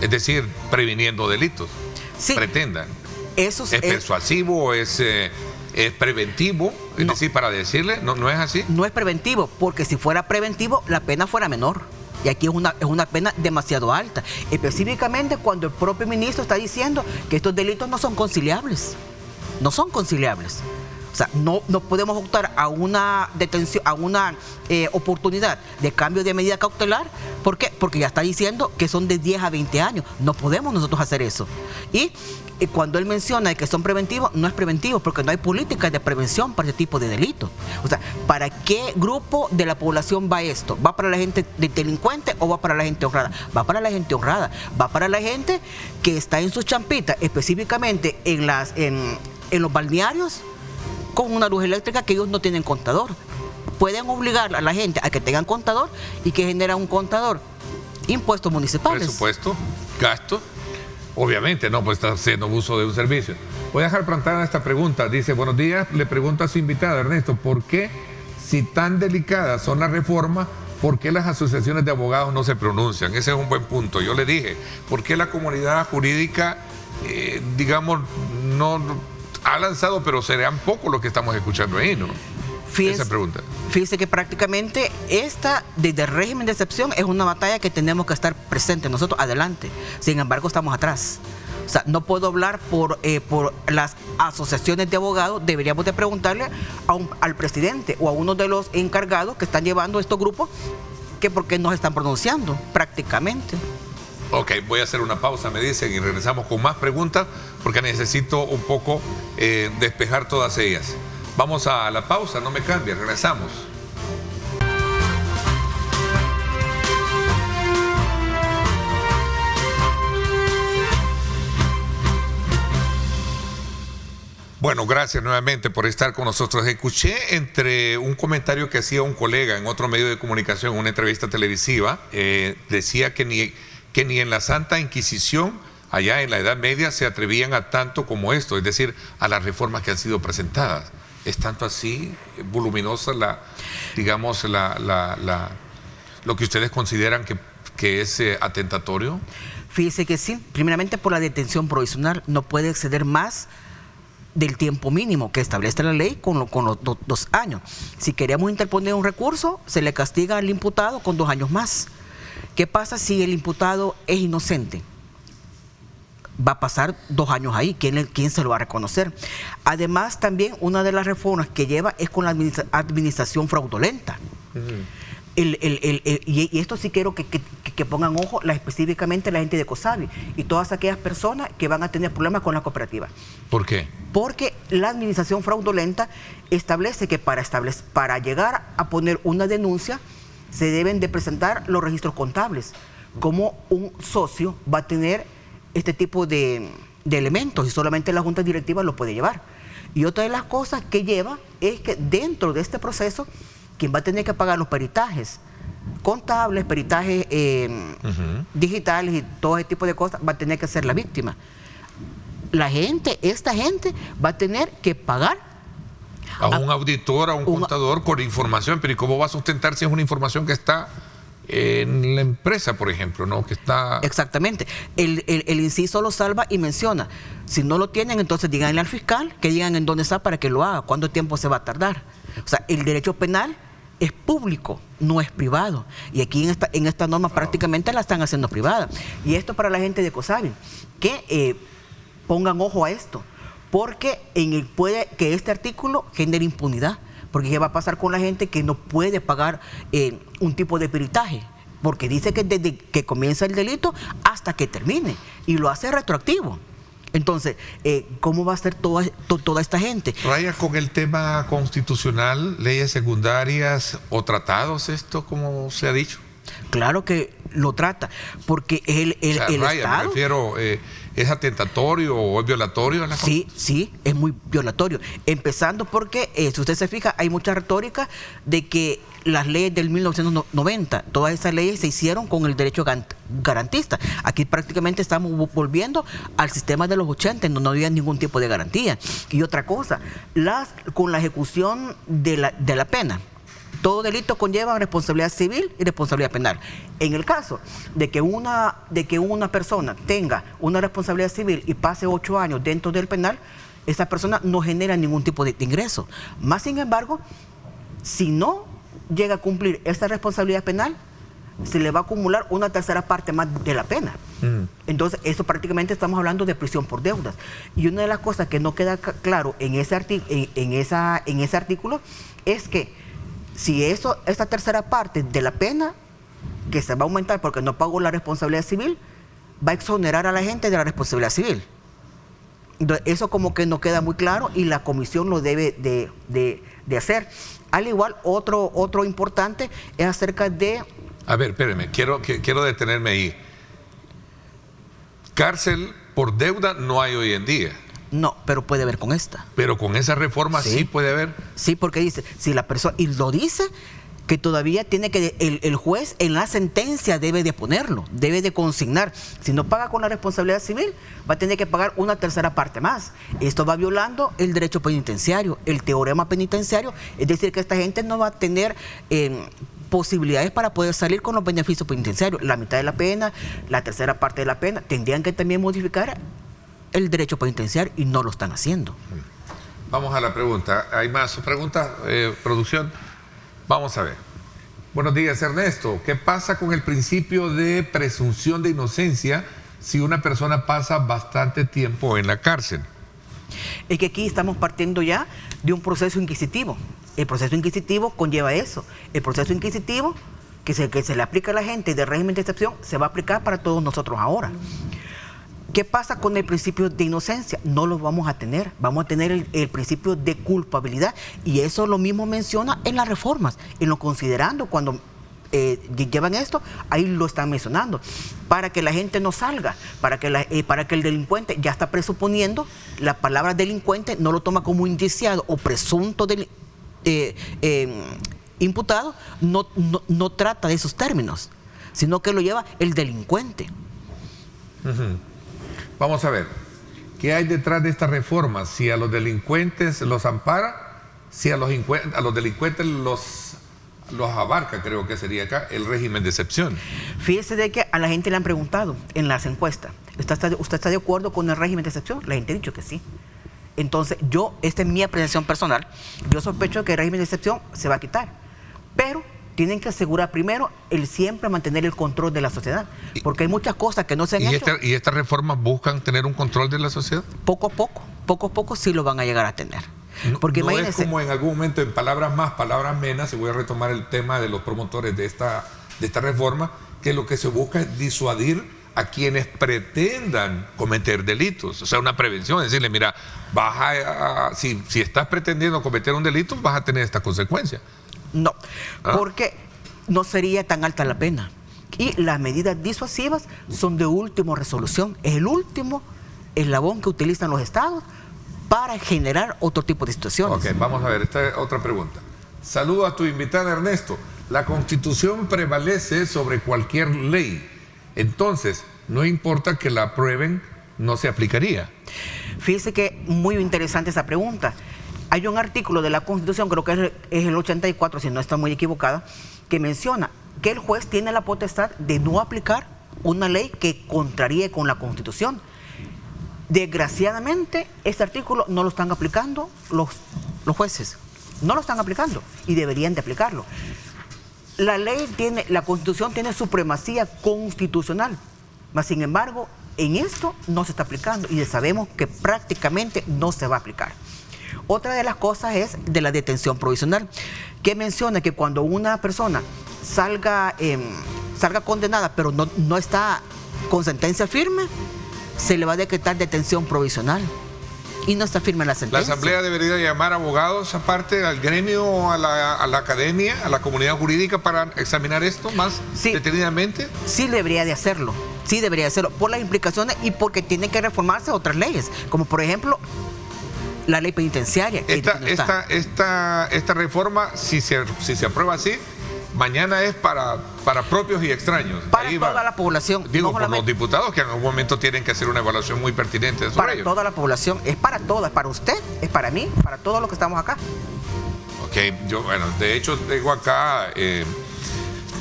Es decir, previniendo delitos. Sí. Pretendan. Eso ¿Es persuasivo? ¿Es preventivo? Es decir, para decirle, ¿no es así? No es preventivo, porque si fuera preventivo, la pena fuera menor. Y aquí es una pena demasiado alta. Específicamente cuando el propio ministro está diciendo que estos delitos no son conciliables. No son conciliables. O sea, no podemos optar a una detención, a una oportunidad de cambio de medida cautelar. ¿Por qué? Porque ya está diciendo que son de 10 a 20 años. No podemos nosotros hacer eso. Y cuando él menciona que son preventivos, no es preventivo porque no hay políticas de prevención para este tipo de delitos. O sea, ¿para qué grupo de la población va esto? ¿Va para la gente delincuente o va para la gente honrada? Va para la gente honrada. Va para la gente que está en sus champitas, específicamente en los balnearios, con una luz eléctrica que ellos no tienen contador. Pueden obligar a la gente a que tengan contador y que genera un contador. Impuestos municipales. Presupuesto, gasto. Obviamente, no, pues está haciendo uso de un servicio. Voy a dejar plantada esta pregunta. Dice, buenos días, le pregunto a su invitado, Ernesto, ¿por qué, si tan delicadas son las reformas, por qué las asociaciones de abogados no se pronuncian? Ese es un buen punto. Yo le dije, ¿por qué la comunidad jurídica, digamos, no ha lanzado, pero serán poco lo que estamos escuchando ahí, ¿no? Esa pregunta. Fíjese que prácticamente desde el régimen de excepción, es una batalla que tenemos que estar presentes nosotros adelante. Sin embargo, estamos atrás. O sea, no puedo hablar por las asociaciones de abogados. Deberíamos de preguntarle al presidente o a uno de los encargados que están llevando estos grupos que por qué no se están pronunciando prácticamente. Ok, voy a hacer una pausa, me dicen, y regresamos con más preguntas porque necesito un poco despejar todas ellas. Vamos a la pausa, no me cambie, regresamos. Bueno, gracias nuevamente por estar con nosotros. Escuché entre un comentario que hacía un colega en otro medio de comunicación, una entrevista televisiva, decía que ni en la Santa Inquisición, allá en la Edad Media, se atrevían a tanto como esto, es decir, a las reformas que han sido presentadas. ¿Es tanto así voluminosa lo que ustedes consideran que es atentatorio? Fíjese que sí, primeramente por la detención provisional no puede exceder más del tiempo mínimo que establece la ley con los 2 años. Si queremos interponer un recurso, se le castiga al imputado con 2 años más. ¿Qué pasa si el imputado es inocente? Va a pasar 2 años ahí. ¿Quién se lo va a reconocer? Además, también una de las reformas que lleva es con la administración fraudulenta. Y esto sí quiero que pongan ojo, específicamente la gente de COSABI y todas aquellas personas que van a tener problemas con la cooperativa. ¿Por qué? Porque la administración fraudulenta establece que para llegar a poner una denuncia se deben de presentar los registros contables. Como un socio va a tener este tipo de elementos y solamente la junta directiva lo puede llevar. Y otra de las cosas que lleva es que dentro de este proceso, quien va a tener que pagar los peritajes contables, peritajes digitales y todo ese tipo de cosas, va a tener que ser la víctima. Esta gente va a tener que pagar a un auditor, a un contador con información. Pero ¿y cómo va a sustentar si es una información que está en la empresa, por ejemplo, ¿no? Que está... Exactamente. El inciso lo salva y menciona, si no lo tienen, entonces díganle al fiscal que digan en dónde está para que lo haga, cuánto tiempo se va a tardar. O sea, el derecho penal es público, no es privado. Y aquí en esta norma prácticamente la están haciendo privada. Y esto para la gente de COSABI, que pongan ojo a esto, porque puede que este artículo genere impunidad. Porque ¿qué va a pasar con la gente que no puede pagar un tipo de peritaje? Porque dice que desde que comienza el delito hasta que termine. Y lo hace retroactivo. Entonces, ¿cómo va a ser toda esta gente? ¿Raya con el tema constitucional, leyes secundarias o tratados esto, como se ha dicho? Claro que lo trata, porque el Raya, Estado... me refiero, ¿es atentatorio o es violatorio? Sí, es muy violatorio. Empezando porque, si usted se fija, hay mucha retórica de que las leyes del 1990, todas esas leyes se hicieron con el derecho garantista. Aquí prácticamente estamos volviendo al sistema de los 80, en donde no había ningún tipo de garantía. Y otra cosa, con la ejecución de la pena, todo delito conlleva responsabilidad civil y responsabilidad penal. En el caso de que una persona tenga una responsabilidad civil y pase 8 años dentro del penal, esa persona no genera ningún tipo de ingreso. Más sin embargo, si no llega a cumplir esta responsabilidad penal, se le va a acumular una tercera parte más de la pena. Entonces, eso prácticamente estamos hablando de prisión por deudas. Y una de las cosas que no queda claro en ese artículo es que si esta tercera parte de la pena, que se va a aumentar porque no pagó la responsabilidad civil, va a exonerar a la gente de la responsabilidad civil. Entonces, eso como que no queda muy claro y la comisión lo debe de hacer. Al igual, otro importante es acerca de... A ver, espéreme, quiero detenerme ahí. Cárcel por deuda no hay hoy en día. No, pero puede haber con esta. Pero con esa reforma sí puede haber. Sí, porque dice, si la persona, y lo dice, que todavía tiene que, el juez en la sentencia debe de ponerlo, debe de consignar. Si no paga con la responsabilidad civil, va a tener que pagar una tercera parte más. Esto va violando el derecho penitenciario, el teorema penitenciario, es decir, que esta gente no va a tener posibilidades para poder salir con los beneficios penitenciarios. La mitad de la pena, la tercera parte de la pena, tendrían que también modificar el derecho penitenciario y no lo están haciendo. Vamos a la pregunta. ¿Hay más preguntas, producción? Vamos a ver. Buenos días, Ernesto. ¿Qué pasa con el principio de presunción de inocencia si una persona pasa bastante tiempo en la cárcel? Es que aquí estamos partiendo ya de un proceso inquisitivo. El proceso inquisitivo conlleva eso. El proceso inquisitivo que se le aplica a la gente de régimen de excepción se va a aplicar para todos nosotros ahora. ¿Qué pasa con el principio de inocencia? No lo vamos a tener. Vamos a tener el principio de culpabilidad. Y eso lo mismo menciona en las reformas. En lo considerando, cuando llevan esto, ahí lo están mencionando. Para que la gente no salga, para que el delincuente ya está presuponiendo, la palabra delincuente no lo toma como indiciado o presunto imputado, no trata de esos términos, sino que lo lleva el delincuente. Vamos a ver, ¿qué hay detrás de esta reforma? Si a los delincuentes los ampara, si a los delincuentes los abarca, creo que sería acá, el régimen de excepción. Fíjese de que a la gente le han preguntado en las encuestas, ¿usted está de acuerdo con el régimen de excepción? La gente ha dicho que sí. Entonces, esta es mi apreciación personal, yo sospecho que el régimen de excepción se va a quitar, pero tienen que asegurar primero el siempre mantener el control de la sociedad, porque hay muchas cosas que no se han hecho. ¿Y estas reformas buscan tener un control de la sociedad? Poco a poco sí lo van a llegar a tener. Porque no es como en algún momento, en palabras más, palabras menos, se voy a retomar el tema de los promotores de esta reforma, que lo que se busca es disuadir a quienes pretendan cometer delitos, o sea, una prevención, decirle, mira, si estás pretendiendo cometer un delito, vas a tener esta consecuencia. No, porque no sería tan alta la pena. Y las medidas disuasivas son de última resolución. Es el último eslabón que utilizan los estados para generar otro tipo de situaciones. Ok, vamos a ver, esta es otra pregunta. Saludo a tu invitada, Ernesto. La Constitución prevalece sobre cualquier ley. Entonces, no importa que la aprueben, no se aplicaría. Fíjese que muy interesante esa pregunta. Hay un artículo de la Constitución, creo que es el 84, si no está muy equivocada, que menciona que el juez tiene la potestad de no aplicar una ley que contraríe con la Constitución. Desgraciadamente, este artículo no lo están aplicando los jueces. No lo están aplicando y deberían de aplicarlo. La Constitución tiene supremacía constitucional, mas sin embargo, en esto no se está aplicando y sabemos que prácticamente no se va a aplicar. Otra de las cosas es de la detención provisional, que menciona que cuando una persona salga condenada, pero no está con sentencia firme, se le va a decretar detención provisional y no está firme la La sentencia. Asamblea debería llamar abogados aparte al gremio, a la academia, a la comunidad jurídica para examinar esto más detenidamente. Sí debería de hacerlo. Sí debería hacerlo por las implicaciones y porque tienen que reformarse otras leyes, como por ejemplo la ley penitenciaria. Esta reforma, si se aprueba así, mañana es para propios y extraños. Para toda la población. Digo, por los diputados que en algún momento tienen que hacer una evaluación muy pertinente sobre para ello. Toda la población, es para todas, para usted, es para mí, para todos los que estamos acá. Ok, de hecho tengo acá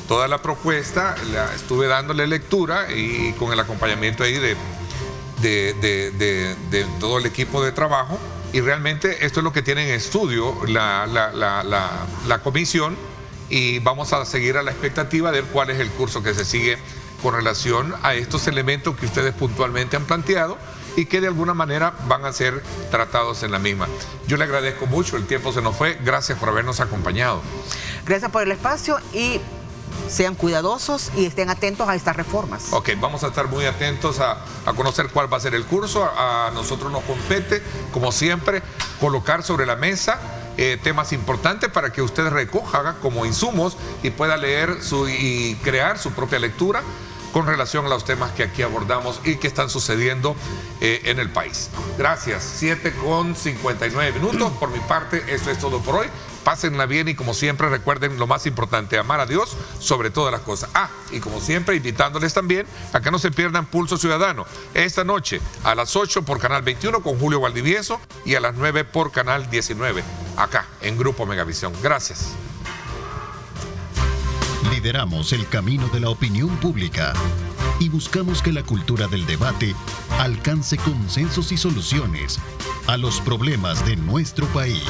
toda la propuesta, la estuve dándole lectura y con el acompañamiento ahí de todo el equipo de trabajo, y realmente esto es lo que tiene en estudio la comisión, y vamos a seguir a la expectativa de ver cuál es el curso que se sigue con relación a estos elementos que ustedes puntualmente han planteado y que de alguna manera van a ser tratados en la misma. Yo le agradezco mucho, el tiempo se nos fue, gracias por habernos acompañado. Gracias por el espacio y sean cuidadosos y estén atentos a estas reformas. Ok, vamos a estar muy atentos a conocer cuál va a ser el curso. A nosotros nos compete, como siempre, colocar sobre la mesa temas importantes para que usted recoja como insumos y pueda leer y crear su propia lectura con relación a los temas que aquí abordamos y que están sucediendo en el país. Gracias. 7:59. Por mi parte, esto es todo por hoy. Pásenla bien y como siempre recuerden lo más importante, amar a Dios sobre todas las cosas. Y como siempre invitándoles también a que no se pierdan Pulso Ciudadano esta noche a las 8 por Canal 21 con Julio Valdivieso y a las 9 por Canal 19 acá en Grupo Megavisión. Gracias. Lideramos el camino de la opinión pública y buscamos que la cultura del debate alcance consensos y soluciones a los problemas de nuestro país.